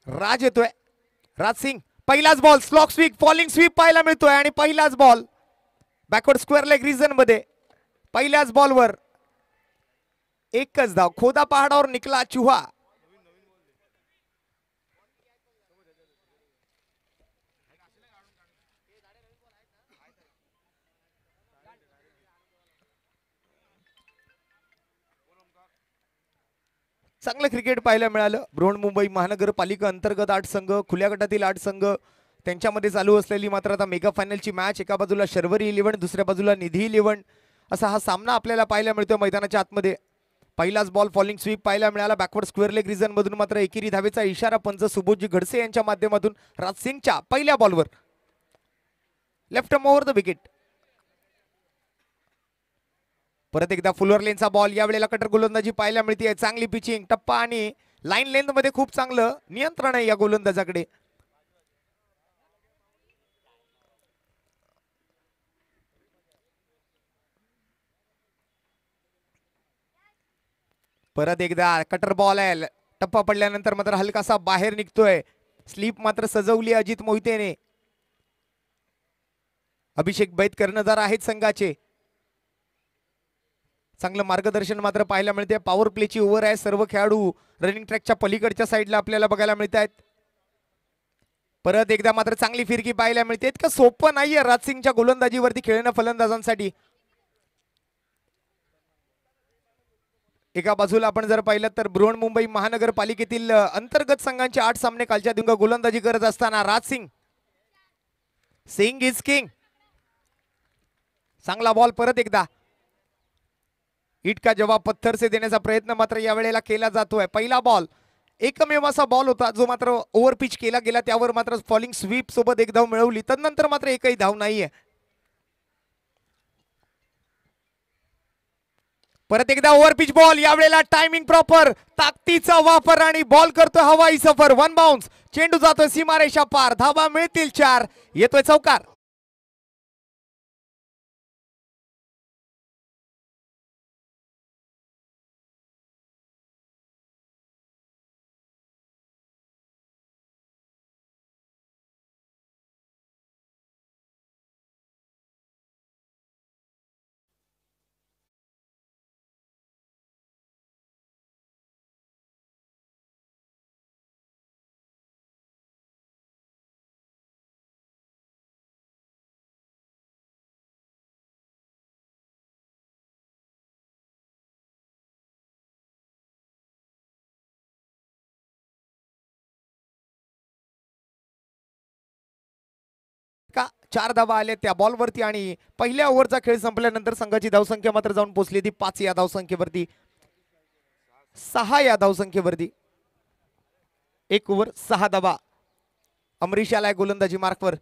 राज येतोय, राज सिंग पहिलाच ball slog sweep falling sweep पाहायला मिळतोय आणि पहिलाच ball backward square leg region मध्ये पहिल्याच बॉलवर एकच धाव. खोदा पहाडावर निकला चुहा. चांगलं क्रिकेट पाहायला मिळालं. बृहन्मुंबई महानगरपालिका अंतर्गत 8 संघ, खुल्या गटातील 8 संघ त्यांच्यामध्ये चालू असलेली मात्र आता मेगा फायनलची मॅच. एका बाजूला शर्वरी 11, दुसऱ्या बाजूला निधी 11 असा हा सामना आपल्याला पाहायला मिळतोय मैदानाच्या आतमध्ये. पहिलाच बॉल फॉलिंग स्वीप पाहायला मिळाला बॅकवर्ड स्क्वेअर लेग रिजन मधून. मात्र एकेरी धावेचा इशारा पंच सुबोधजी घडसे यांच्या माध्यमातून राज सिंगच्या पहिल्या बॉलवर लेफ्ट ओव्हर द विकेट. परत एकदा फुलर लेनचा बॉल. यावेळेला कटर गोलंदाजी पाहायला मिळते. चांगली पिचिंग टप्पा आणि लाईन लेंथ मध्ये खूप चांगलं नियंत्रण आहे या गोलंदाजाकडे. परत एकदा कटर बॉल आहे. टप्पा पडल्यानंतर मात्र हलकासा बाहेर निघतोय. स्लीप मात्र सजवली अजित मोहितेने. अभिषेक बैत कर्णधार आहेत संघाचे. चांगलं मार्गदर्शन मात्र पाहायला मिळते. पॉवर प्लेची ओव्हर आहे. सर्व खेळाडू रनिंग ट्रॅकच्या पलीकडच्या साईडला आपल्याला बघायला मिळत आहेत. परत एकदा मात्र चांगली फिरकी पाहायला मिळते. इतकं सोपं नाहीये राज सिंगच्या गोलंदाजीवरती खेळणं फलंदाजांसाठी. एका बाजूला आपण जर पाहिलं तर बृहन्मुंबई महानगरपालिकेतील अंतर्गत संघांचे 8 सामने कालच्या दिवशी गोलंदाजी करत असताना राज सिंग, सिंग इज किंग. चांगला बॉल परत एकदा. हिट का जवाब पत्थर से देण्याचा प्रयत्न मात्र यावेळेला केला जातोय. पहिला बॉल एकमेव असा बॉल होता जो मात्र ओव्हर पिच केला गेला. त्यावर मात्र फॉलिंग स्वीप सोबत एक धाव मिळवली. तदनंतर मात्र एकही धाव नाहीये. परत एकदा ओव्हर पिच बॉल. यावेळेला टायमिंग प्रॉपर, ताकदीचा वापर आणि बॉल करतो हवाई सफर. 1 बाउन्स. चेंडू जातोय सीमारेषा पार. धावा मिळतील 4. येतोय चौकार. का 4 धावा आल्या त्या बॉलवरती आणि पहिल्या ओव्हरचा खेळ संपल्यानंतर संघाची धावसंख्या मात्र जाऊन पोहोचली ती 5 या धावसंख्येवरती. 6 या धावसंख्येवरती. 1 ओव्हर 6 धावा. अमरीश आलाय गोलंदाजी मार्कवर.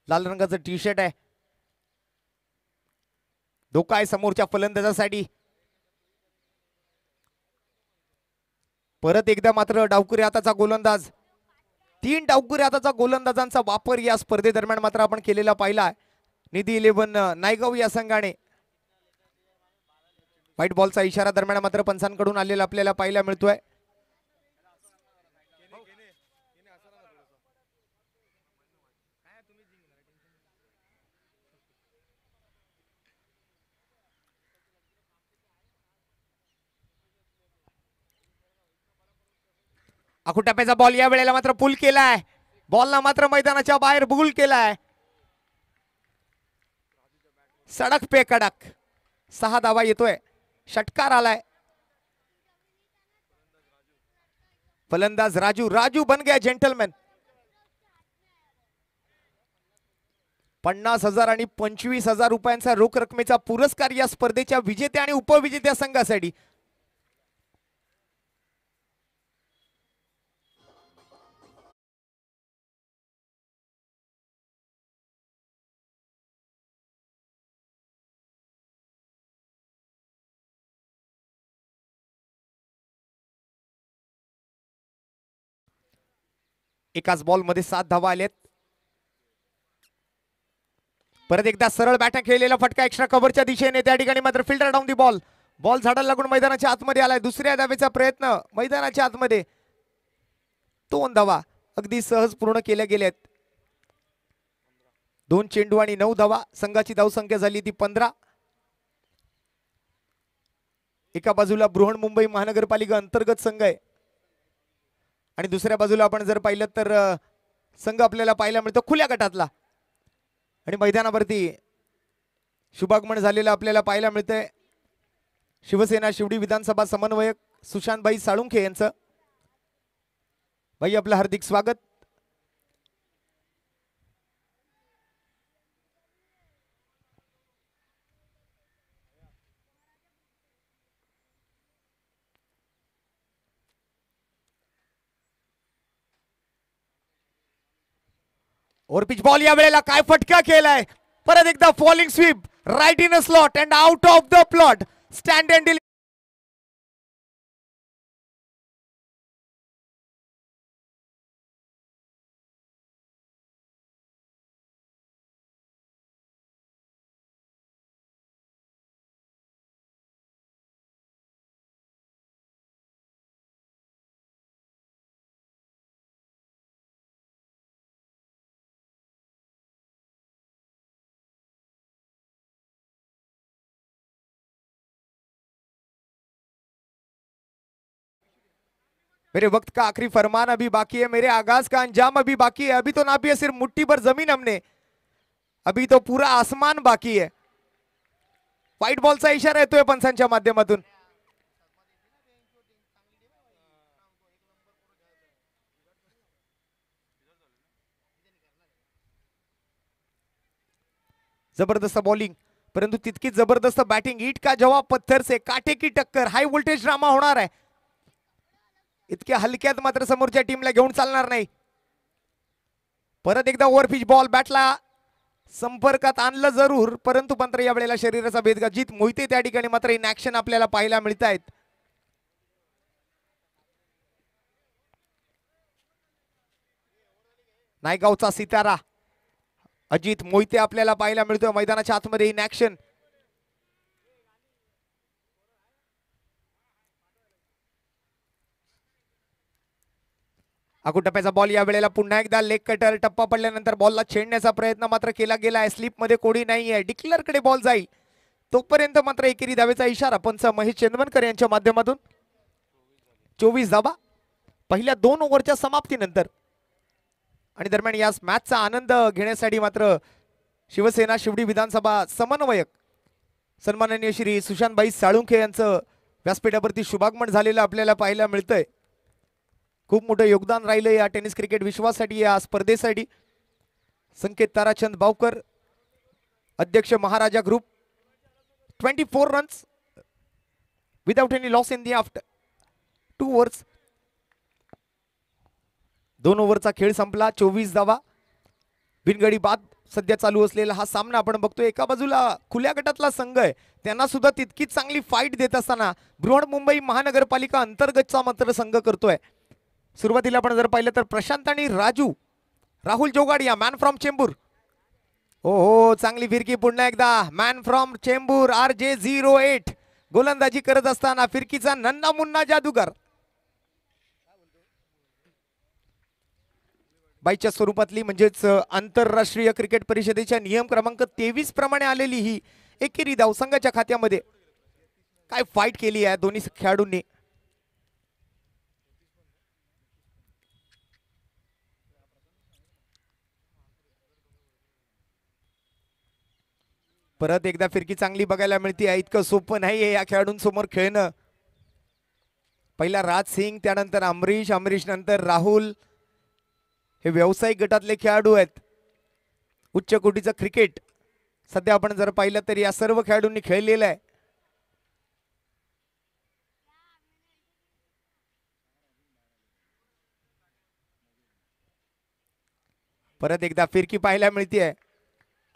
लाल रंगाचं टी शर्ट आहे. धोका आहे समोरच्या फलंदाजासाठी. परत एकदा मात्र डावकुरी हाताचा गोलंदाज. 3 डावकुरी हाताचा गोलंदाजांचा वापर या स्पर्धेदरम्यान मात्र आपण केलेला पाहिला. निधी 11 नायगाव या संघाने. व्हाईट बॉलचा इशारा दरम्यान मात्र पंचांकडून आलेला आपल्याला पाहायला मिळतोय. आखुटप्प्याचा बॉल या वेळेला मात्र पुल केलाय. बॉलला मात्र मैदानाच्या बाहेर बुल केलाय. सडक पे कडक. 6 धावा येतोय. षटकार आलाय. फलंदाज राजू. राजू बन गया जेंटलमॅन. 50,000 आणि 25,000 रुपयांचा रोख रकमेचा पुरस्कार या स्पर्धेच्या विजेत्या आणि उपविजेत्या संघासाठी. एकाच बॉल मध्ये 7 धावा आलेत. परत एकदा सरळ बॅटिंग खेळलेला फटका एक्स्ट्रा कव्हरच्या दिशेने. त्या ठिकाणी मात्र fielder down the ball. Ball झाडाला लागून मैदानाच्या आतमध्ये आलाय. दुसऱ्या धावेचा प्रयत्न मैदानाच्या आतमध्ये. 2 धावा अगदी सहज पूर्ण केल्या गेल्यात. 2 चेंडू आणि 9 धावा. संघाची धावसंख्या झाली ती 15. एका बाजूला बृहन्मुंबई महानगरपालिका अंतर्गत संघ आहे आणि दुसऱ्या बाजूला आपण जर पाहिलं तर संघ आपल्याला पाहायला मिळतो खुल्या गटातला. आणि मैदानावरती शुभागमन झालेलं आपल्याला पाहायला मिळतंय शिवसेना शिवडी विधानसभा समन्वयक सुशांतभाई साळुंखे यांचं. भाई आपलं हार्दिक स्वागत. ओव्हर पिच बॉल या वेळेला काय फटका केलाय. परत एकदा falling sweep right in a slot and out of the plot. Stand and मेरे वक्त का आखिरी फरमान अभी बाकी है. मेरे आगाज का अंजाम अभी बाकी है. अभी तो ना भी सिर्फ मुट्ठी भर जमीन हमने, अभी तो पूरा आसमान बाकी है. व्हाईट बॉलचा इशारा येतोय पंचांच्या माध्यमातून. जबरदस्त बॉलिंग परंतु तितकीच जबरदस्त बॅटिंग. ईट का जवाब पत्थर से, काटे की टक्कर. हाय व्होल्टेज ड्रामा होणार आहे. इतक्या हलक्यात मात्र समोरच्या टीमला घेऊन चालणार नाही. परत एकदा ओव्हरपिच बॉल बॅटला संपर्कात आणलं जरूर परंतु मात्र या वेळेला शरीराचा भेद. अजित मोहिते त्या ठिकाणी मात्र इन ऍक्शन आपल्याला पाहायला मिळत आहेत. नायगावचा सितारा अजित मोहिते आपल्याला पाहायला मिळतोय मैदानाच्या आतमध्ये इन ऍक्शन. टप्प्याचा बॉल या वेळेला पुन्हा एकदा लेग कटर. टप्पा पडल्यानंतर बॉलला छेडण्याचा प्रयत्न मात्र केला गेला आहे. स्लिप मध्ये कोडी नाहीये. डिक्लेअर कडे बॉल जाईल तोपर्यंत मात्र एकेरी धावेचा इशारा पंच महेश चंदवनकर यांच्या माध्यमातून. 24 धावा पहिल्या 2 ओव्हरच्या समाप्तीनंतर. आणि दरम्यान या मॅचचा आनंद घेण्यासाठी मात्र शिवसेना शिवडी विधानसभा समन्वयक सन्माननीय श्री सुशांतभाई साळुंखे यांचं व्यासपीठावरती शुभागमन झालेलं आपल्याला पाहायला मिळतंय. खूप मोठं योगदान राहिलं या टेनिस क्रिकेट विश्वासाठी, या स्पर्धेसाठी. संकेत ताराचंद बावकर अध्यक्ष Maharaja group. 24 runs without any loss in the after 2 overs. 2 ओव्हरचा खेळ संपला. 24 धावा बिनगडी बाद सध्या चालू असलेला हा सामना आपण बघतोय. एका बाजूला खुल्या गटातला संघ आहे त्यांना सुद्धा तितकीच चांगली फाईट देत असताना बृहन्मुंबई महानगरपालिका अंतर्गतचा मात्र संघ करतोय. सुरुवातीला आपण जर पाहिलं तर प्रशांत आणि राहुल जोगाडिया मॅन फ्रॉम चेंबूर. हो चांगली फिरकी पुन्हा एकदा मॅन फ्रॉम चेंबूर RJ08 गोलंदाजी करत असताना फिरकीचा नन्ना मुन्ना जादूगार. बाईच्या स्वरूपातली म्हणजेच आंतरराष्ट्रीय क्रिकेट परिषदेच्या नियम क्रमांक 23 प्रमाणे आलेली ही एकेरी धाव संघाच्या खात्यामध्ये. काय फाईट केली आहे दोन्ही खेळाडूंनी. परत एकदा फिरकी चांगली बघायला मिळते. इतकं सोपं नाहीये या खेळाडूंसमोर खेळणं. पहिला राज सिंग, त्यानंतर अमरीश नंतर राहुल. हे व्यावसायिक गटातले खेळाडू आहेत. उच्च कोटीचं क्रिकेट सध्या आपण जर पाहिलं तर या सर्व खेळाडूंनी खेळलेलं आहे. परत एकदा फिरकी पाहायला मिळते.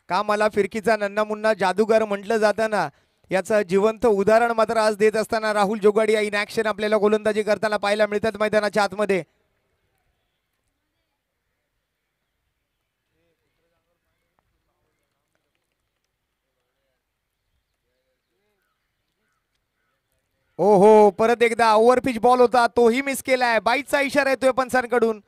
का मला फिरकीचा नन्ना मुन्ना जादूगार म्हटलं जातं ना, याचं जिवंत उदाहरण मात्र आज देत असताना राहुल जोगाडिया इन ऍक्शन आपल्याला गोलंदाजी करताना पाहायला मिळतात मैदानाच्या आतमध्ये. ओहो, परत एकदा ओव्हरपिच बॉल होता, तोही मिस केलाय. बाईचा इशारा येतोय पंचांकडून.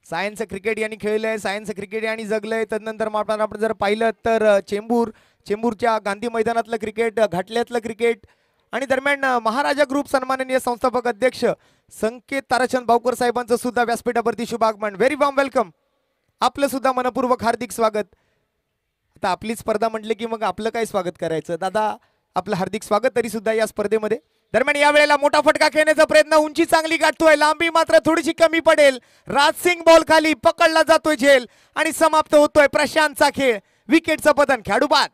सायन्स क्रिकेट यांनी खेळलंय, सायन्स क्रिकेट यांनी जगलंय. तदनंतर आपण जर पाहिलं तर चेंबूरच्या गांधी मैदानातलं क्रिकेट, घाटल्यातलं क्रिकेट आणि दरम्यान महाराजा ग्रुप सन्माननीय संस्थापक अध्यक्ष संकेत ताराचंद भाऊकर साहेबांचं सुद्धा व्यासपीठावरती शुभागमन. Very warm welcome. आपलं सुद्धा मनपूर्वक हार्दिक स्वागत. आता आपली स्पर्धा म्हटले की मग आपलं काय स्वागत करायचं दादा. आपलं हार्दिक स्वागत तरी सुद्धा या स्पर्धेमध्ये. दरम्यान या वेळेला मोठा फटका खेळण्याचा प्रयत्न, उंची चांगली गाठतोय, लांबी मात्र थोडीशी कमी पडेल. राजसिंग बॉल खाली पकडला जातोय झेल आणि समाप्त होतोय प्रशांतचा खेळ. विकेटचं पतन, खेळाडू बाद.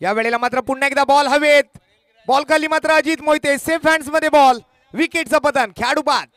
या वेळेला मात्र पुन्हा एकदा बॉल हवेत, बॉल खाली मात्र अजित मोहिते, सेफ हँड्स मध्ये बॉल. विकेटचं पतन, खेळाडू बाद.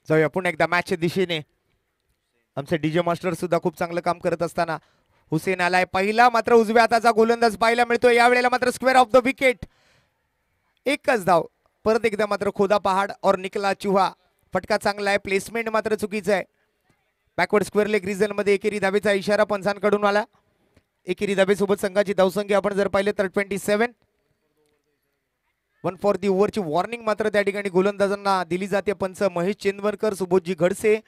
जाऊया पुन्हा एकदा मॅचच्या दिशेने. आमचे डीजे मास्टर सुद्धा खूप चांगलं काम करत असताना हुसेन आलाय. पहिला मात्र उजव्या हाताचा गोलंदाज पाहायला मिळतोय. यावेळेला मात्र स्क्वेअर ऑफ द विकेट, एकच धाव. परत एकदा मात्र खोदा पहाड और निकला चुहा. फटका चांगला आहे, प्लेसमेंट मात्र चुकीचं आहे. बॅकवर्ड स्क्वेअर लेग रिझन मध्ये एकेरी धावेचा इशारा पंचांकडून आला. एकेरी धावेसोबत संघाची धावसंख्या आपण जर पाहिलं तर 27. 1 फॉर दी ओव्हरची वॉर्निंग मात्र त्या ठिकाणी गोलंदाजांना दिली जाते. पंच महेश चेंदवरकर, सुबोधजी घडसे.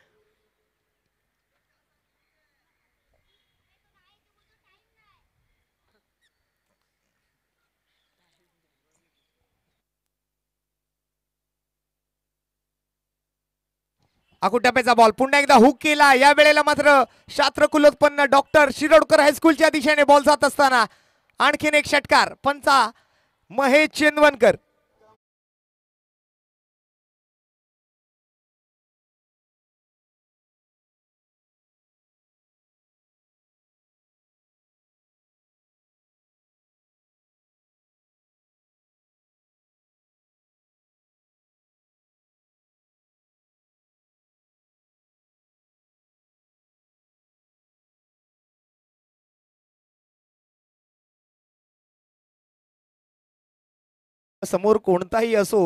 आकुटाप्याचा बॉल पुन्हा एकदा हुक केला. या वेळेला मात्र शास्त्र कुलोत्पन्न डॉक्टर शिरोडकर हायस्कूलच्या दिशेने बॉल जात असताना आणखीन एक षटकार. पंचा महेश चेंदवरकर. समोर कोणताही असो,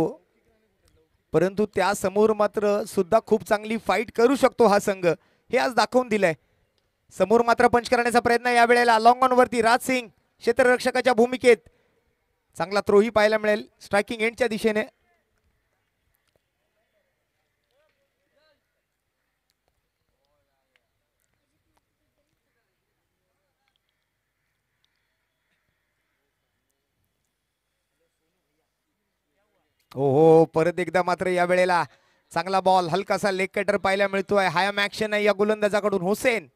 परंतु त्या समोर मात्र सुद्धा खूप चांगली फाईट करू शकतो हा संघ, हे आज दाखवून दिलंय. समोर मात्र पंच करण्याचा प्रयत्न या वेळेला लॉंग ऑन वरती राजसिंग क्षेत्ररक्षकाच्या भूमिकेत. चांगला थ्रोही पाहायला मिळेल स्ट्रायकिंग एंडच्या दिशेने. हो, परत एकदा मात्र या वेळेला चांगला बॉल, हलकासा लेग कटर पाहायला मिळतोय. हायम ऍक्शन आहे या गोलंदाजाकडून. हुसेन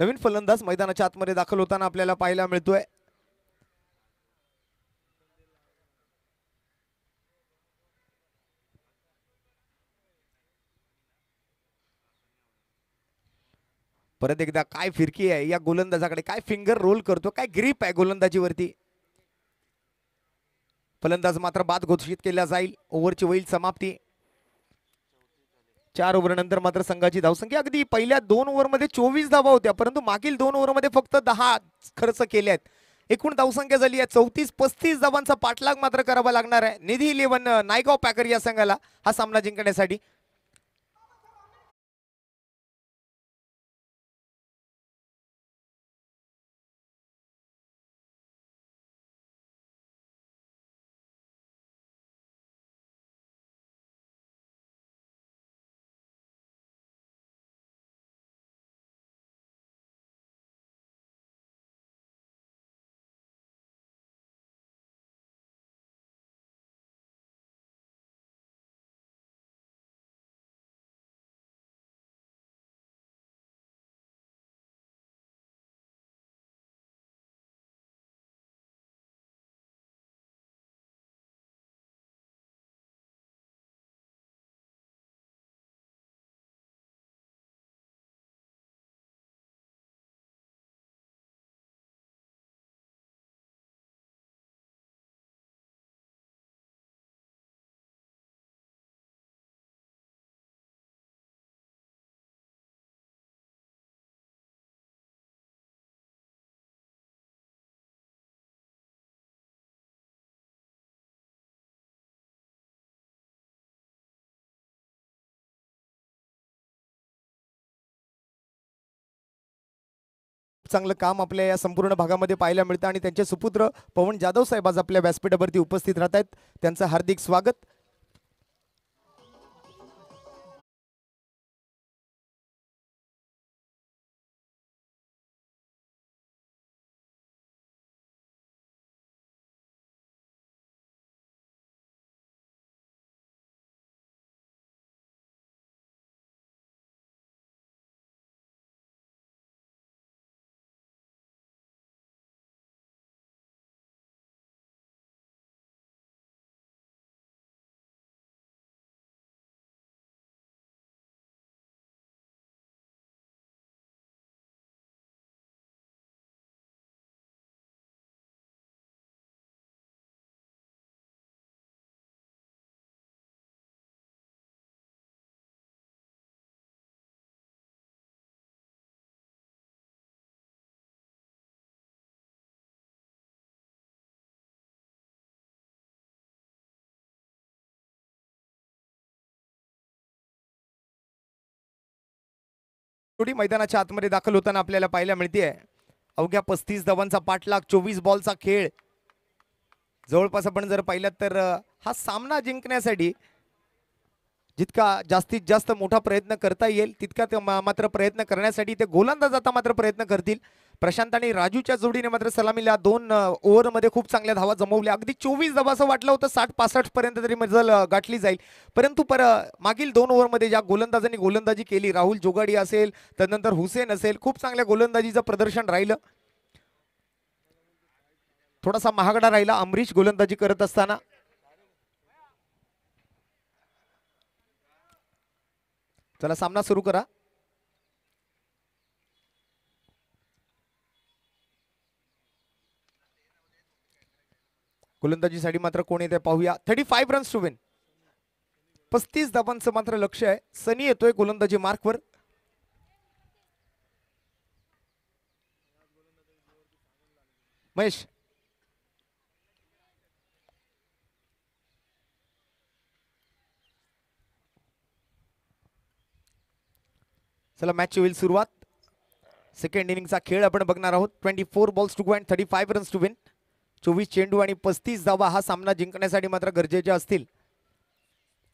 नवीन फलंदाज मैदानाच्या आतमध्ये दाखल होताना आपल्याला पाहायला मिळतोय. परत एकदा काय फिरकी आहे या गोलंदाजाकडे, काय फिंगर रोल करतो, काय ग्रीप आहे गोलंदाजीवरती. फलंदाज मात्र बाद घोषित केला जाईल. ओव्हरची होईल समाप्ती. 4 ओव्हर नंतर मात्र संघाची धावसंख्या अगदी पहिल्या 2 ओव्हरमध्ये 24 धावा होत्या, परंतु मागील 2 ओव्हरमध्ये फक्त 10 खर्च केले आहेत. एकूण धावसंख्या झाली आहे 34-35 धावांचा पाठलाग मात्र करावा लागणार आहे निधी 11 नायगाव पॅकर या संघाला हा सामना जिंकण्यासाठी. चांगलं काम आपल्या या संपूर्ण भागामध्ये पाहायला मिळतं आणि त्यांचे सुपुत्र पवन जाधव साहेब आज आपल्या व्यासपीठावरती उपस्थित राहत आहेत. त्यांचं हार्दिक स्वागत. मैदानाच्या आतमध्ये दाखल होताना आपल्याला पाहायला मिळते. अवघ्या 35 धावांचा पाठलाग, 24 बॉलचा खेळ. जवळपास आपण जर पाहिलं तर हा सामना जिंकण्यासाठी जितका जास्तीत जास्त मोठा प्रयत्न करता येईल तितका मात्र प्रयत्न करण्यासाठी ते गोलंदाज आता मात्र प्रयत्न करतील. प्रशांत आणि राजूच्या जोडीने मात्र सलामीला 2 ओव्हरमध्ये खूप चांगल्या धावा जमवल्या. अगदी 24 धावा असं वाटलं होतं 60-65 पर्यंत तरी मजल गाठली जाईल, परंतु मागील 2 ओव्हरमध्ये ज्या गोलंदाजांनी गोलंदाजी केली, राहुल जोगाडी असेल, त्यानंतर हुसेन असेल, खूप चांगल्या गोलंदाजीचं प्रदर्शन राहिलं. थोडासा महागडा राहिला अमरीश गोलंदाजी करत असताना. चला सामना सुरू करा. गोलंदाजीसाठी मात्र कोण येते पाहूया. 35 रन्स टू विन. 35 धावांचं मात्र लक्ष आहे. सनी येतोय गोलंदाजी मार्कवर. महेश चला मॅचची होईल सुरुवात. सेकंड इनिंगचा खेळ आपण बघणार आहोत. 24 balls to go and 35 runs to win. 24 चेंडू आणि 35 धावा हा सामना जिंकण्यासाठी मात्र गरजेच्या असतील.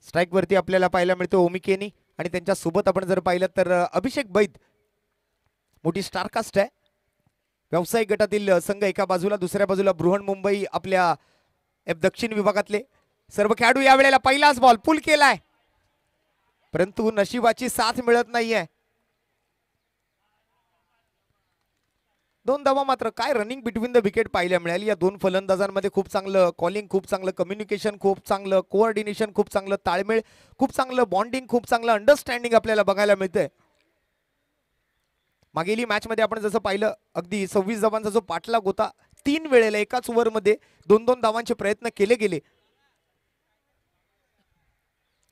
स्ट्राईक वरती आपल्याला पाहायला मिळतो ओमी केनी आणि त्यांच्या सोबत आपण जर पाहिलं तर अभिषेक बैद. मोठी स्टारकास्ट आहे. व्यावसायिक गटातील संघ एका बाजूला, दुसऱ्या बाजूला बृहन्मुंबई आपल्या दक्षिण विभागातले सर्व खेळाडू. यावेळेला पहिलाच बॉल पुल केलाय, परंतु नशिबाची साथ मिळत नाहीये. 2 धावा मात्र. काय रनिंग बिटवीन द विकेट पाहायला मिळाली या दोन फलंदाजांमध्ये. खूप चांगलं कॉलिंग, खूप चांगलं कम्युनिकेशन, खूप चांगलं कोऑर्डिनेशन, खूप चांगलं ताळमेळ, खूप चांगलं बॉन्डिंग, खूप चांगलं अंडरस्टँडिंग आपल्याला बघायला मिळतंय. मागील मॅच मध्ये आपण जसं पाहिलं अगदी 26 धावांचा जो पाठलाग होता, 3 वेळेला एकाच ओव्हरमध्ये 2-2 धावांचे प्रयत्न केले गेले.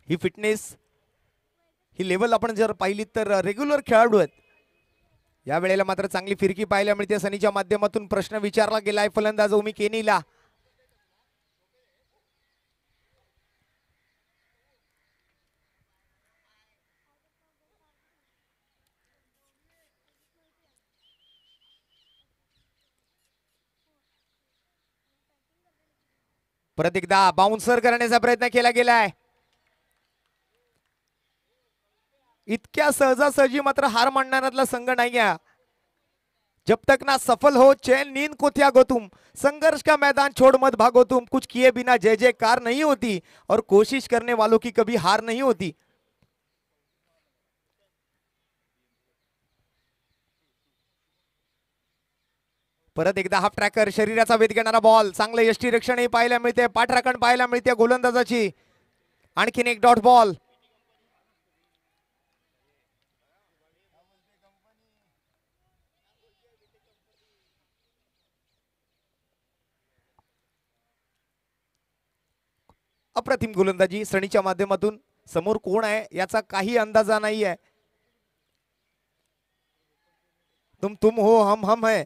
ही फिटनेस, ही लेवल आपण जर पाहिली तर रेग्युलर खेळाडू आहेत. या वेळेला मात्र चांगली फिरकी पाहायला मिळते. सनीच्या माध्यमातून प्रश्न विचारला गेलाय फलंदाज ओमी केनीला. परत एकदा बाउन्सर करण्याचा प्रयत्न केला गेलाय. इतक्या सहजासहजी मात्र हार मानणाऱ्यातला संघ नाही आहे. जब तक ना सफल हो चैन नींद को त्यागो तुम, संघर्ष का मैदान छोड़ मत भागो तुम, कुछ किए बिना जय जयकार नहीं होती और कोशिश करने वालों की कभी हार नहीं होती. परत एकदा हाफ ट्रॅकर, शरीराचा वेध घेणारा बॉल. चांगलं यष्टीरक्षणही पाहायला मिळते, पाठराखण पाहायला मिळते गोलंदाजाची. आणखीन एक डॉट बॉल. अप्रतिम गोलंदाजी सणीच्या माध्यमातून. समोर कोण आहे याचा काही अंदाजा नाही आहे. तुम हो हम है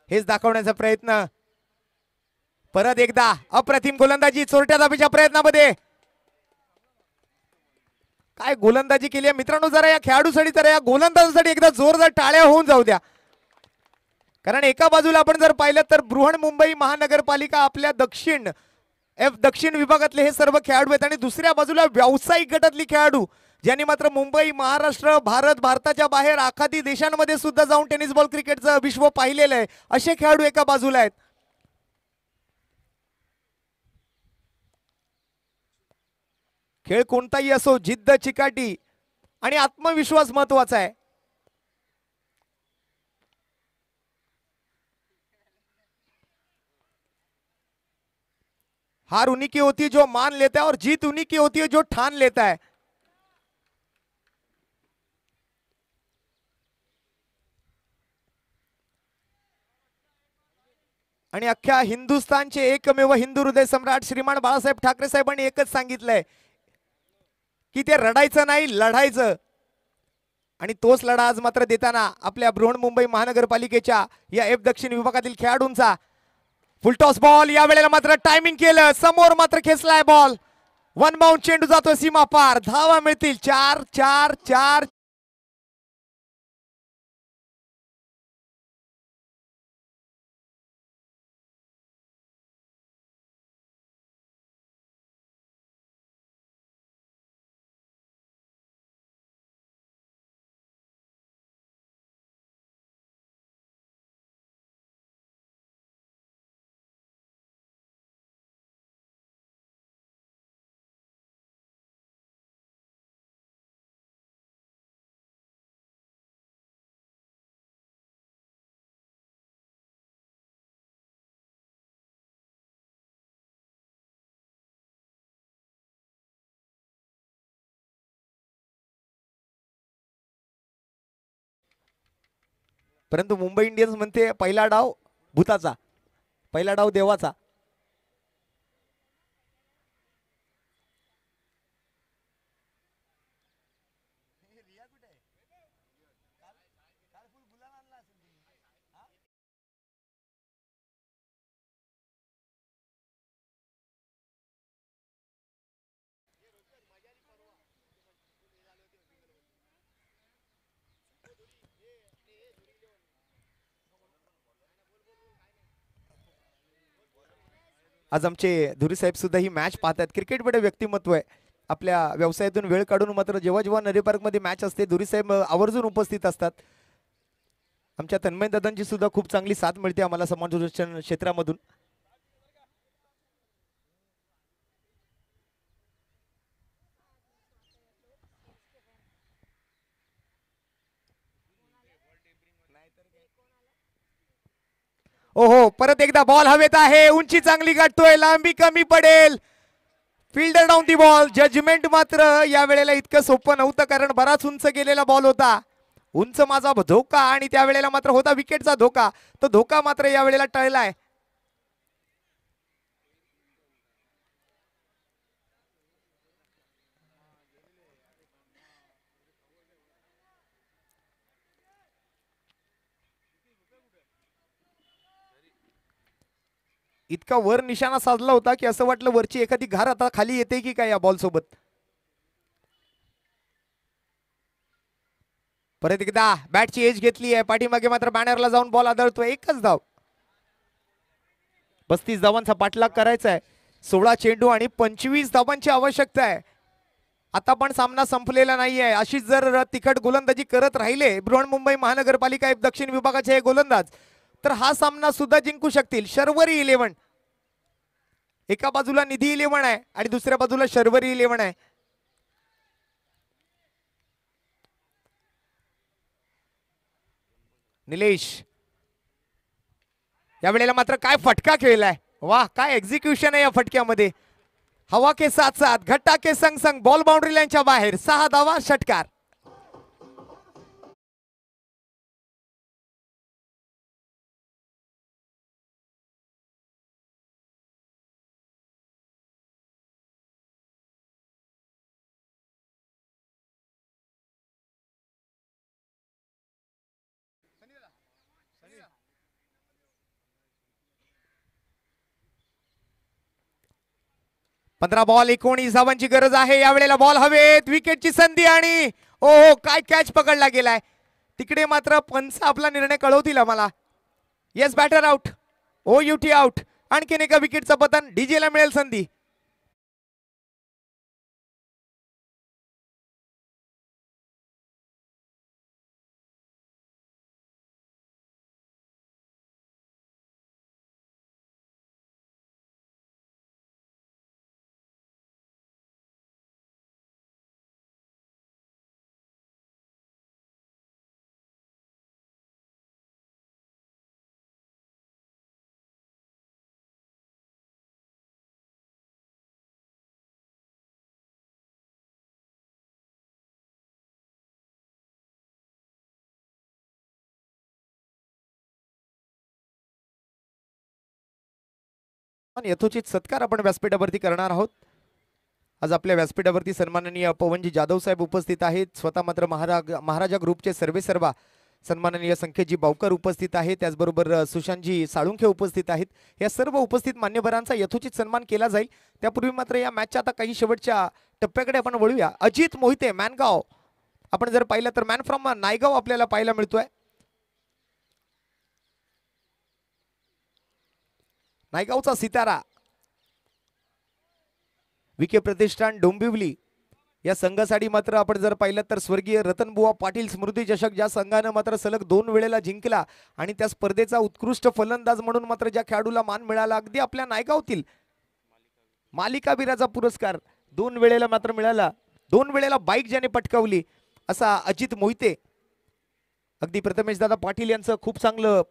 हेच दाखवण्याचा प्रयत्न. परत एकदा अप्रतिम गोलंदाजी चोरट्या दाबीच्या प्रयत्नामध्ये. काय गोलंदाजी केली आहे मित्रांनो. जरा या खेळाडूसाठी तर या गोलंदाजासाठी एकदा जोरदार टाळ्या होऊन जाऊ द्या. कारण एका बाजूला आपण जर पाहिलं तर बृहन्मुंबई महानगरपालिका आपल्या दक्षिण विभागातले हे सर्व खेळाडू आहेत आणि दुसऱ्या बाजूला व्यावसायिक गटातली खेळाडू ज्यांनी मात्र मुंबई, महाराष्ट्र, भारताच्या बाहेर आखाती देशांमध्ये सुद्धा जाऊन टेनिस बॉल क्रिकेटचं विश्व पाहिलेलं आहे, असे खेळाडू एका बाजूला आहेत. खेळ कोणताही असो, जिद्द, चिकाटी आणि आत्मविश्वास महत्वाचा आहे. हार उन्हीं की होती है जो मान लेता है और जीत उन्हीं की होती है जो ठान लेता है. आणि अख्ख्या हिंदुस्थानचे एकमेव हिंदू हृदय सम्राट श्रीमान बाळासाहेब ठाकरे साहेबांनी एकच सांगितलंय की ते रडायचं नाही, लढायचं. आणि तोच लढा आज मात्र देताना आपल्या बृहन्मुंबई महानगरपालिकेच्या या दक्षिण विभागातील खेळाडूंचा. Full toss ball. या वेळेला मात्र टायमिंग केलं, समोर मात्र खेचलाय बॉल. 1 बाउंड चेंडू जातो सीमा पार. धावा मिळतील 4-4-4. परंतु मुंबई इंडियन्स म्हणते पहिला डाव भूताचा, पहिला डाव देवाचा. आज आमचे धुरी साहेब सुद्धा ही मॅच पाहतात. क्रिकेटमध्ये व्यक्तिमत्व आहे. आपल्या व्यवसायातून वेळ काढून मात्र जेव्हा जेव्हा नरी पार्क मध्ये मॅच असते धुरी साहेब आवर्जून उपस्थित असतात. आमच्या तन्मय दादांची सुद्धा खूप चांगली साथ मिळते आम्हाला समाजोषण क्षेत्रामधून. ओहो, परत एकदा बॉल हवेत आहे. उंची चांगली गाठतोय, लांबी कमी पडेल. Fielder down the ball. Judgement मात्र या वेळेला इतकं सोपं नव्हतं कारण बराच उंच गेलेला बॉल होता. उंच माझा धोका आणि त्यावेळेला मात्र होता विकेटचा धोका. तो धोका मात्र या वेळेला टळलाय. इतका वर निशाणा साधला होता की असं वाटलं वरची एखादी घार आता खाली येते की काय या बॉल सोबत. परत एकदा बॅटची एज घेतली आहे. पाठीमागे मात्र बॅनरला जाऊन बॉल आदळतोय. एकच धाव. 35 धावांचा पाठलाग करायचा आहे. 16 चेंडू आणि 25 धावांची आवश्यकता आहे. आता पण सामना संपलेला नाहीये. अशीच जर तिखट गोलंदाजी करत राहिले बृहन्मुंबई महानगरपालिका दक्षिण विभागाचे हे गोलंदाज तर हा सामना सुद्धा जिंकू शकतील. शर्वरी 11 एका बाजूला निधी 11 आहे आणि दुसऱ्या बाजूला शर्वरी 11 आहे. निलेश या वेळेला मात्र काय फटका खेळलाय. वाह, काय एक्झिक्युशन आहे या फटक्यामध्ये. हवा के साथ साथ घट्टा के संग संग बॉल बाउंड्री लाईनच्या बाहेर. 6 धावा, षटकार. पंधरा बॉल 19 धावांची गरज आहे. यावेळेला बॉल हवेत. विकेटची संधी आणि ओ काय कॅच पकडला गेलाय. तिकडे मात्र पंच आपला निर्णय कळवतील आम्हाला. Yes, batter out. O U T out. आणखीन एका विकेटचं पतन. डीजेला मिळेल संधी. यथोचित सत्कार आपण व्यासपीठावरती करणार आहोत. आज आपल्या व्यासपीठावरती सन्माननीय पवनजी जाधव साहेब उपस्थित आहेत. स्वतः मात्र महाराजा ग्रुपचे सर्वेसर्वा सन्माननीय संकेतजी बावकर उपस्थित आहेत. त्याचबरोबर सुशांतजी साळुंखे उपस्थित आहेत. या सर्व उपस्थित मान्यवरांचा यथोचित सन्मान केला जाईल. त्यापूर्वी मात्र या मॅचच्या आता काही शेवटच्या टप्प्याकडे आपण वळूया. अजित मोहिते मॅनगाव आपण जर पाहिलं तर मॅन फ्रॉम नायगाव आपल्याला पाहायला मिळतोय. नायगावचा सितारा विखे प्रतिष्ठान डोंबिवली या संघासाठी मात्र आपण जर पाहिलं तर स्वर्गीय रतनबुवा पाटील स्मृती चषक ज्या संघानं मात्र सलग 2 वेळेला जिंकला आणि त्या स्पर्धेचा उत्कृष्ट फलंदाज म्हणून मात्र ज्या खेळाडूला मान मिळाला अगदी आपल्या नायगावतील मालिकावीराचा पुरस्कार 2 वेळेला मात्र मिळाला. 2 वेळेला बाईक ज्याने पटकावली असा अजित मोहिते. अगदी प्रथमेश दादा पाटील यांचं खूप चांगलं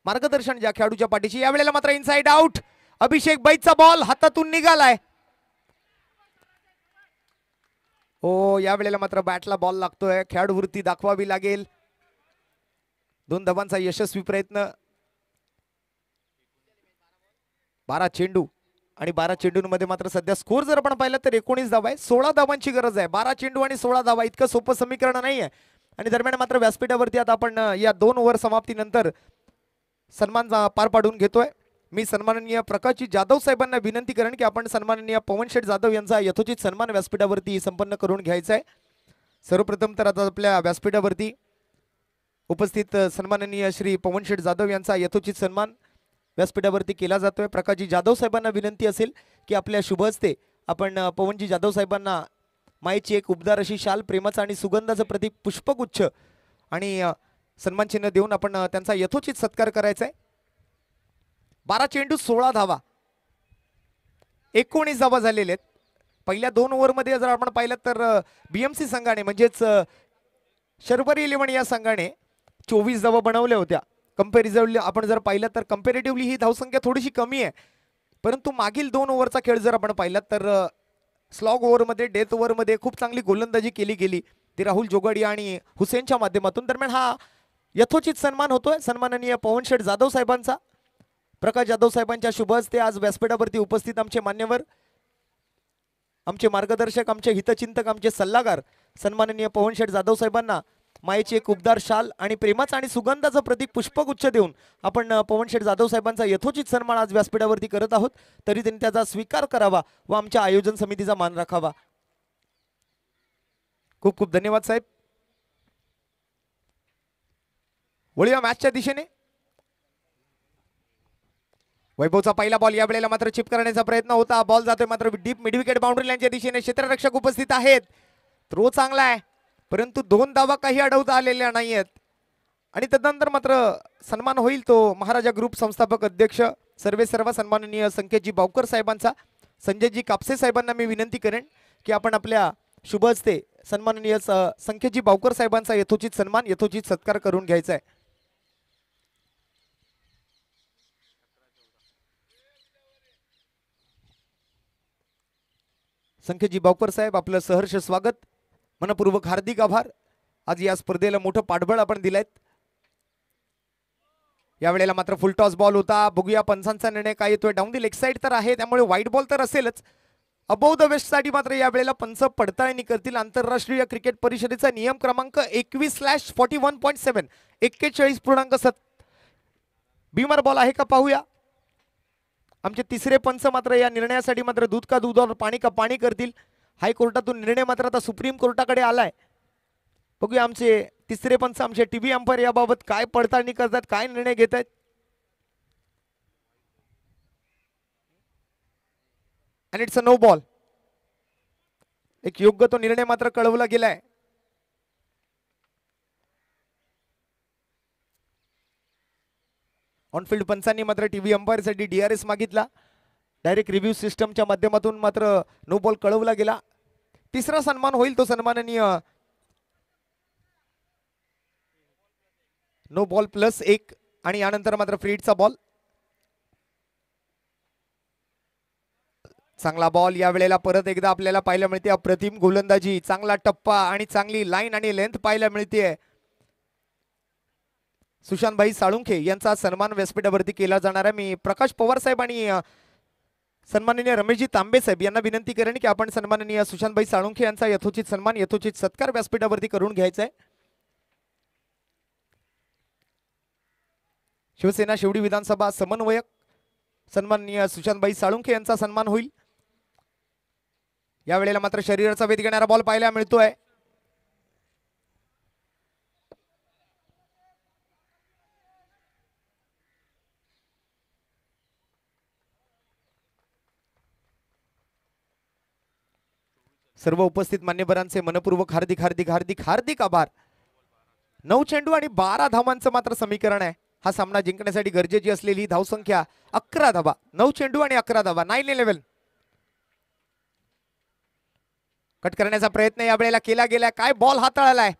मार्गदर्शन ज्या खेळाडूच्या पाठीशी. यावेळेला मात्र इनसाइड आउट. अभिषेक बैतचा बॉल हातातून निघालाय. हो, यावेळेला मात्र बॅटला बॉल लागतोय. खेळाडूवृत्ती दाखवावी लागेल. 2 धावांचा यशस्वी प्रयत्न. 12 चेंडू आणि 12 चेंडूंमध्ये मात्र सध्या स्कोर जर आपण पाहिलं तर 19 धावा आहे. 16 धावांची गरज आहे. 12 चेंडू आणि 16 धावा इतकं सोपं समीकरण नाहीये. आणि दरम्यान मात्र व्यासपीठावरती आता आपण या 2 ओव्हर समाप्तीनंतर सन्मान पार पाडून घेतोय. मी सन्माननीय प्रकाशजी जाधव साहेबांना विनंती करेन की आपण सन्माननीय पवनशेठ जाधव यांचा यथोचित सन्मान व्यासपीठावरती संपन्न करून घ्यायचा आहे. सर्वप्रथम तर आता आपल्या व्यासपीठावरती उपस्थित सन्माननीय श्री पवनशेठ जाधव यांचा यथोचित सन्मान व्यासपीठावरती केला जातोय. प्रकाशजी जाधव साहेबांना विनंती असेल की आपल्या शुभ हस्ते आपण पवनजी जाधव साहेबांना मायेची एक उबदार अशी शाल, प्रेमाचं आणि सुगंधाचं प्रतीक पुष्पगुच्छ आणि सन्मान चिन्ह देऊन आपण त्यांचा यथोचित सत्कार करायचा आहे. 12 चेंडू 16 धावा, 19 धावा झालेले आहेत. पहिल्या 2 ओव्हरमध्ये जर आपण पाहिलं तर बीएमसी संघाने म्हणजेच शर्वरी 11 या संघाने 24 धावा बनवल्या होत्या. कंपॅरिझिव्हली आपण जर पाहिलं तर कंपॅरेटिव्हली ही धावसंख्या थोडीशी कमी आहे, परंतु मागील 2 ओव्हरचा खेळ जर आपण पाहिला तर स्लॉग ओव्हरमध्ये, डेथ ओव्हरमध्ये खूप चांगली गोलंदाजी केली गेली ती राहुल जोगडिया आणि हुसेनच्या माध्यमातून. दरम्यान हा यथोचित सन्मान होतोय सन्माननीय पवनशेठ जाधव साहेबांचा. प्रकाश जाधव साहेबांच्या शुभ हस्ते आज व्यासपीठावरती उपस्थित आमचे मान्यवर, आमचे मार्गदर्शक, आमचे हितचिंतक, आमचे सल्लागार सन्माननीय पवनशेठ जाधव साहेबांना मायेची एक उबदार शाल आणि प्रेमाचं आणि सुगंधाचं प्रतीक पुष्पगुच्छ देऊन आपण पवनशेठ जाधव साहेबांचा यथोचित सन्मान आज व्यासपीठावरती करत आहोत. तरी त्यांनी त्याचा स्वीकार करावा व आमच्या आयोजन समितीचा मान राखावा. खूप खूप धन्यवाद साहेब. वळूया मॅचच्या दिशेने. वैभवचा पहिला बॉल या वेळेला मात्र चिप करण्याचा प्रयत्न होता. बॉल जातोय मात्र डीप मिड विकेट बाउंड्री लाईनच्या दिशेने. क्षेत्ररक्षक उपस्थित आहेत. थ्रो चांगला आहे, परंतु 2 धावा काही अडवता आलेल्या नाहीयेत. आणि तदनंतर मात्र सन्मान होईल तो महाराजा ग्रुप संस्थापक अध्यक्ष सर्व सन्माननीय संकेतजी बावकर साहेबांचा. संजयजी कापसे साहेबांना मी विनंती करेन की आपण आपल्या शुभ हस्ते सन्माननीय संकेतजी बावकर साहेबांचा यथोचित सन्मान, यथोचित सत्कार करून घ्यायचा आहे. संकेतजी बावकर साहेब, आपलं सहर्ष स्वागत, मनपूर्वक हार्दिक आभार. आज या स्पर्धेला मोठं पाठबळ आपण दिलायत. यावेळेला मात्र फुल टॉस बॉल होता. बघूया पंचांचा निर्णय काय येतोय. डाऊन दी लेग साइड तर आहे, त्यामुळे वाईट बॉल तर असेलच. अबोव द वेस्ट साठी मात्र यावेळेला पंच पडताळणी करतील. आंतरराष्ट्रीय क्रिकेट परिषदेचा नियम क्रमांक 21/41.7 41.7 बीमर बॉल आहे का पाहूया. आमचे तिसरे पंच मात्र या निर्णयासाठी मात्र दूध का दूध और पाणी का पाणी करतील. हायकोर्टातून निर्णय मात्र आता सुप्रीम कोर्टाकडे आलाय. बघूया आमचे तिसरे पंच, आमचे टीव्ही अंपायर याबाबत काय पडताळणी करतात, काय निर्णय घेत आहेत. आणि इट्स अ नो बॉल. एक योग्य तो निर्णय मात्र कळवला गेलाय. ऑनफिल्ड पंचांनी मात्र टीव्ही अंपायर साठी DRS मागितला. डायरेक्ट रिव्ह्यू सिस्टमच्या माध्यमातून मात्र नो बॉल कळवला गेला. तिसरा सन्मान होईल तो सन्माननीय नो बॉल +1 आणि यानंतर मात्र फ्रीडचा बॉल. चांगला बॉल या वेळेला परत एकदा आपल्याला पाहायला मिळते. अप्रतिम गोलंदाजी, चांगला टप्पा आणि चांगली लाईन आणि लेंथ पाहायला मिळते. सुशांतभाई साळुंखे यांचा सन्मान व्यासपीठावरती केला जाणार आहे. मी प्रकाश पवार साहेब आणि सन्माननीय रमेशजी तांबे साहेब यांना विनंती करेन की आपण सन्माननीय सुशांतभाई साळुंखे यांचा यथोचित सन्मान, यथोचित सत्कार व्यासपीठावरती करून घ्यायचा आहे. शिवसेना शेवडी विधानसभा समन्वयक सन्माननीय सुशांतभाई साळुंखे यांचा सन्मान होईल. या वेळेला मात्र शरीराचा वेध घेणारा बॉल पाहायला मिळतोय. सर्व उपस्थित मान्यवरांचे मनपूर्वक हार्दिक हार्दिक हार्दिक हार्दिक आभार. 9 चेंडू आणि 12 धावांचं मात्र समीकरण आहे. हा सामना जिंकण्यासाठी गरजेची असलेली धावसंख्या 11 धावा. 9 चेंडू आणि 11 धावा. 9-11. कट करण्याचा प्रयत्न या वेळेला केला गेला. काय बॉल हाताळलाय.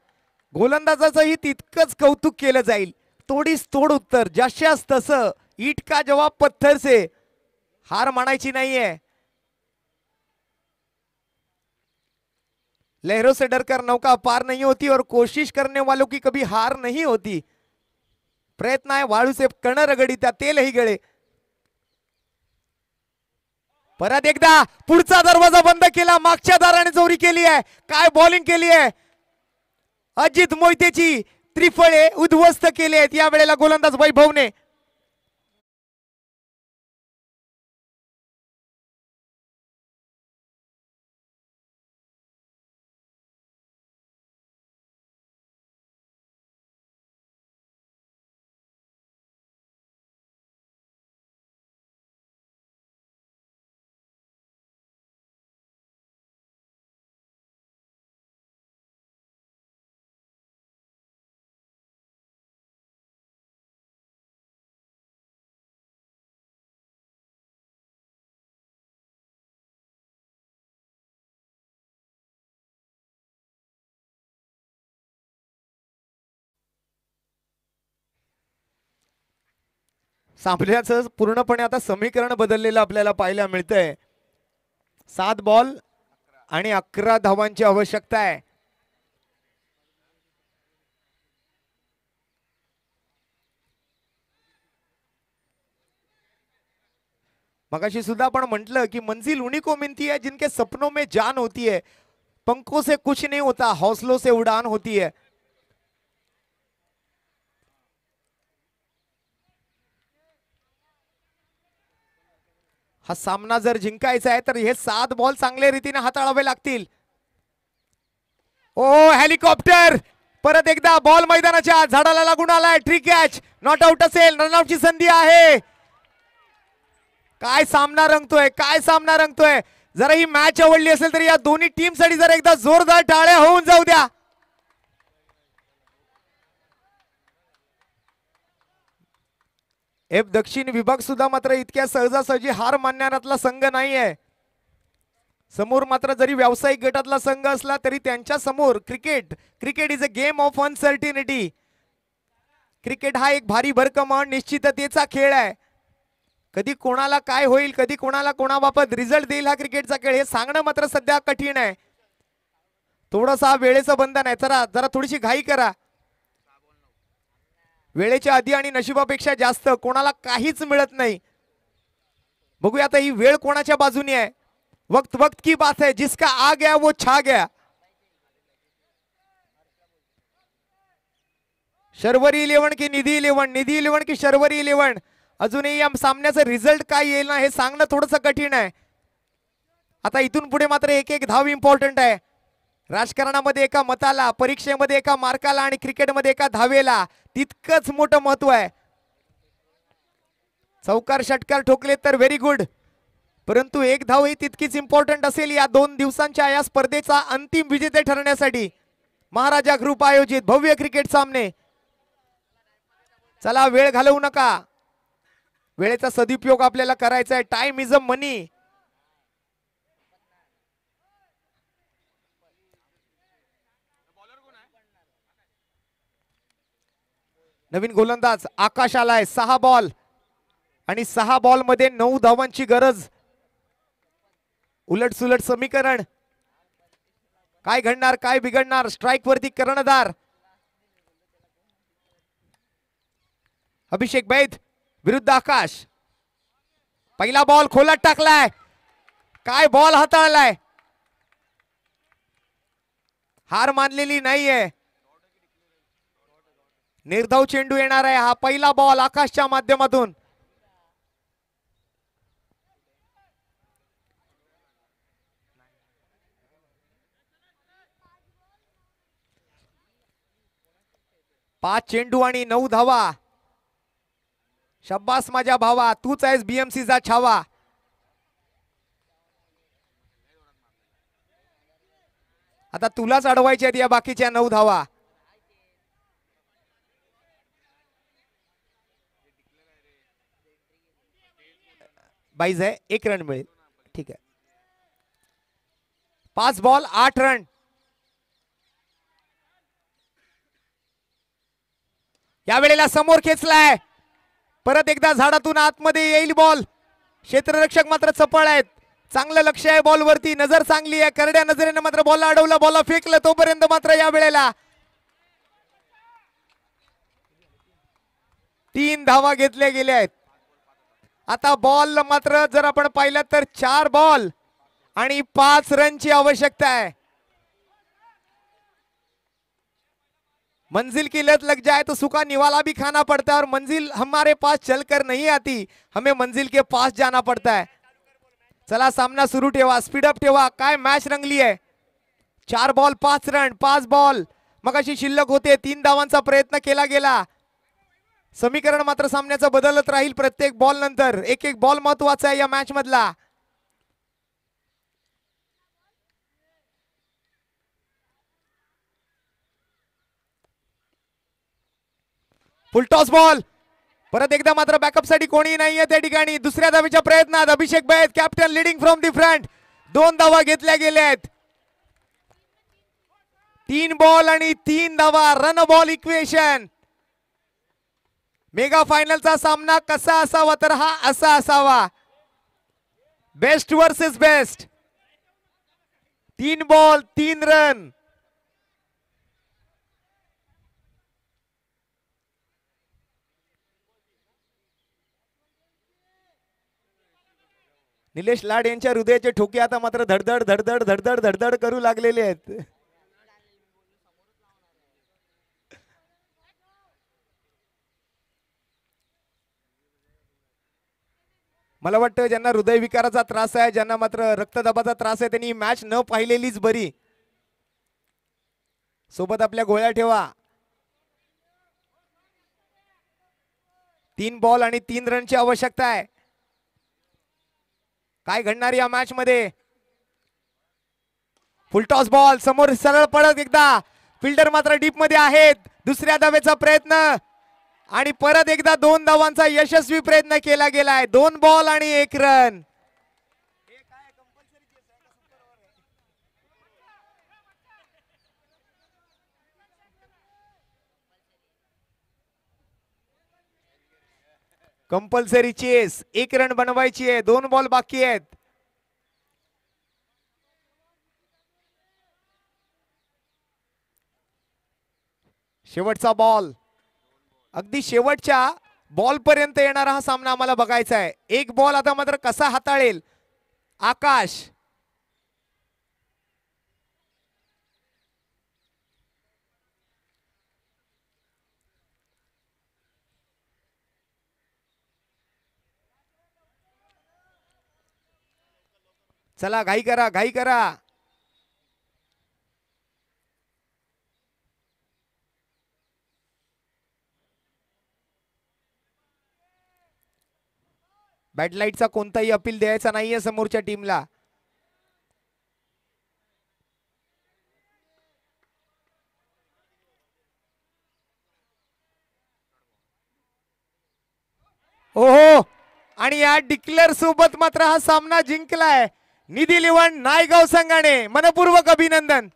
गोलंदाजाचंही तितकंच कौतुक केलं जाईल. तोडीस तोड उत्तर, जशास तसं, ईट का जवाब पत्थर से. हार मानायची नाहीये. लहरों से डरकर नौका पार नहीं होती और कोशिश करने वालों की कभी हार नहीं होती. प्रयत्न आहे वाळू से कण रगडीत्या तेलही गळे. परत एकदा पुढचा दरवाजा बंद केला. मागच्या दाराने चोरी केली आहे. काय बॉलिंग केली आहे. अजित मोहितेची त्रिफळे उद्ध्वस्त केले आहेत या वेळेला गोलंदाज वैभवने. सामन्याचं पूर्णपणे आता समीकरण बदललेलं आपल्याला पाहायला मिळतंय. 7 बॉल आणि 11 धावांची आवश्यकता आहे. मगाशी सुद्धा आपण म्हटलं की मंजिल उन्हीं को मिलती है जिनके सपनों में जान होती है, पंखों से कुछ नहीं होता, हौसलों से उड़ान होती है. हा सामना जर जिंकायचा आहे तर हे 7 बॉल चांगल्या रीतीने हाताळावे लागतील. ओ हेलिकॉप्टर परत एकदा बॉल मैदानाच्या झाडाला लागून आलाय. ट्री कॅच, नॉट आउट असेल, रनआउटची संधी आहे. काय सामना रंगतोय, काय सामना रंगतोय. जरा ही मॅच आवडली असेल तर या दोन्ही टीम साठी जर एकदा जोरदार टाळ्या होऊन जाऊ द्या. एफ दक्षिण विभाग सुद्धा मात्र इतक्या सहजासहजी हार मानणाऱ्यातला संघ नाहीये. समोर मात्र जरी व्यावसायिक गटातला संघ असला तरी त्यांच्या समोर cricket is a game of uncertainty. Cricket हा एक भारी भरकम निश्चिततेचा खेळ आहे. कधी कोणाला काय होईल, कधी कोणाला कोणाबाबत रिझल्ट देईल हा क्रिकेटचा खेळ, हे सांगणं मात्र सध्या कठीण आहे. थोडंसं वेळेचं बंधन आहे. जरा थोडीशी घाई करा. वेळेच्या आधी आणि नशिबापेक्षा जास्त कोणाला काहीच मिळत नाही. बघूया आता ही वेळ कोणाच्या बाजूने आहे. वक्त वक्त की बात है, जिसका आ गया वो छा गया. शर्वरी 11 की निधी 11, निधी 11 की शर्वरी 11. अजूनही या सामन्याचा रिझल्ट काय येईल ना हे सांगणं थोडंसं कठीण आहे. आता इथून पुढे मात्र एक एक धाव इम्पॉर्टंट आहे. राजकारणामध्ये एका मताला, परीक्षेमध्ये एका मार्काला आणि क्रिकेटमध्ये एका धावेला तितकंच मोठं महत्व आहे. चौकार षटकार ठोकले तर व्हेरी गुड, परंतु एक धाव ही तितकीच इम्पॉर्टंट असेल या 2 दिवसांच्या या स्पर्धेचा अंतिम विजेते ठरण्यासाठी. महाराजा ग्रुप आयोजित भव्य क्रिकेट सामने. चला वेळ घालवू नका, वेळेचा सदुपयोग आपल्याला करायचा आहे. Time is a money. नवीन गोलंदाज आकाश आलाय. 6 बॉल आणि 6 बॉल मध्ये 9 धावांची गरज. उलट सुलट समीकरण. काय घडणार, काय बिघडणार. स्ट्राइक वरती कर्णधार अभिषेक बैद विरुद्ध आकाश. पहिला बॉल खोलात टाकलाय. काय बॉल हाताळलाय. हार मानलेली नाहीये. निर्धाव चेंडू येणार आहे. हा पहिला बॉल आकाशच्या माध्यमातून. पाच चेंडू आणि 9 धावा. शब्बास माझ्या भावा, तूच आहेस बीएमसीचा छावा. आता तुलाच अडवायच्या आहेत या बाकीच्या 9 धावा. बाईज आहे, 1 रन मिळेल. ठीक आहे. 5 बॉल 8 रन. या वेळेला समोर खेचलाय. परत एकदा झाडातून आतमध्ये येईल बॉल. क्षेत्ररक्षक मात्र चपळ आहेत. चांगलं लक्ष आहे बॉल वरती. नजर चांगली आहे. करड्या नजरेने मात्र बॉल अडवला. बॉल फेकलं तोपर्यंत मात्र या वेळेला 3 धावा घेतल्या गेल्या आहेत. आता बॉल मात्र जर आपण पाहिलं तर 4 बॉल आणि 5 रनची आवश्यकता है। मंजिल की लत लग जाए तो सूखा निवाला भी खाना पड़ता है और मंजिल हमारे पास चलकर नहीं आती, हमें मंजिल के पास जाना पड़ता है। चला सामना सुरू ठेवा, स्पीडअप ठेवा, काय मॅच रंगली आहे। 4 बॉल 5 रन, 5 बॉल मगाशी शिल्लक होते, 3 धावांचा प्रयत्न केला गेला। समीकरण मात्र सामन्याचं बदलत राहील प्रत्येक बॉल नंतर। एक एक बॉल महत्त्वाचा आहे या मॅच मधला। फुल टॉस बॉल, परत एकदा मात्र बॅकअप साठी कोणी नाहीये त्या ठिकाणी। दुसऱ्या धावेच्या प्रयत्नात Abhishek Baid captain leading from the front. 2 धावा घेतल्या गेल्या आहेत। 3 बॉल आणि 3 धावा, रन बॉल इक्वेशन। मेगा फायनलचा सामना कसा असावा तर हा असा असावा. Best versus best. 3 ball 3 run. Nilesh Lad यांच्या हृदयाचे ठोके आता मात्र धडधड धडधड धडधड धडधड करू लागलेले आहेत. मला वाटतं ज्यांना हृदयविकाराचा त्रास आहे, ज्यांना मात्र रक्तदाबाचा त्रास आहे, त्यांनी मॅच न पाहिलेलीच बरी. सोबत आपल्या गोळ्या ठेवा. 3 बॉल आणि 3 रनची आवश्यकता आहे. काय घडणार या मॅच मध्ये? फुलटॉस बॉल समोर सरळ पडत एकदा. फिल्डर मात्र डीप मध्ये आहेत. दुसऱ्या धावेचा प्रयत्न आणि परत एकदा 2 धावांचा यशस्वी प्रयत्न केला गेलाय. 2 बॉल आणि 1 रन. Compulsory chess. 1 रन बनवायची आहे. 2 बॉल बाकी आहेत. शेवटचा बॉल. अगदी शेवटच्या बॉल पर्यंत येणारा हा सामना आम्हाला बघायचा आहे. 1 बॉल आता मात्र कसा हाताळेल आकाश. चला घाई करा घाई करा. बॅटलाईटचा कोणताही अपील द्यायचा नाहीये समोरच्या टीमला. ओहो, आणि या डिक्लेअर सोबत मात्र हा सामना जिंकलाय निधी लिवण नायगाव संघाने. मनपूर्वक अभिनंदन.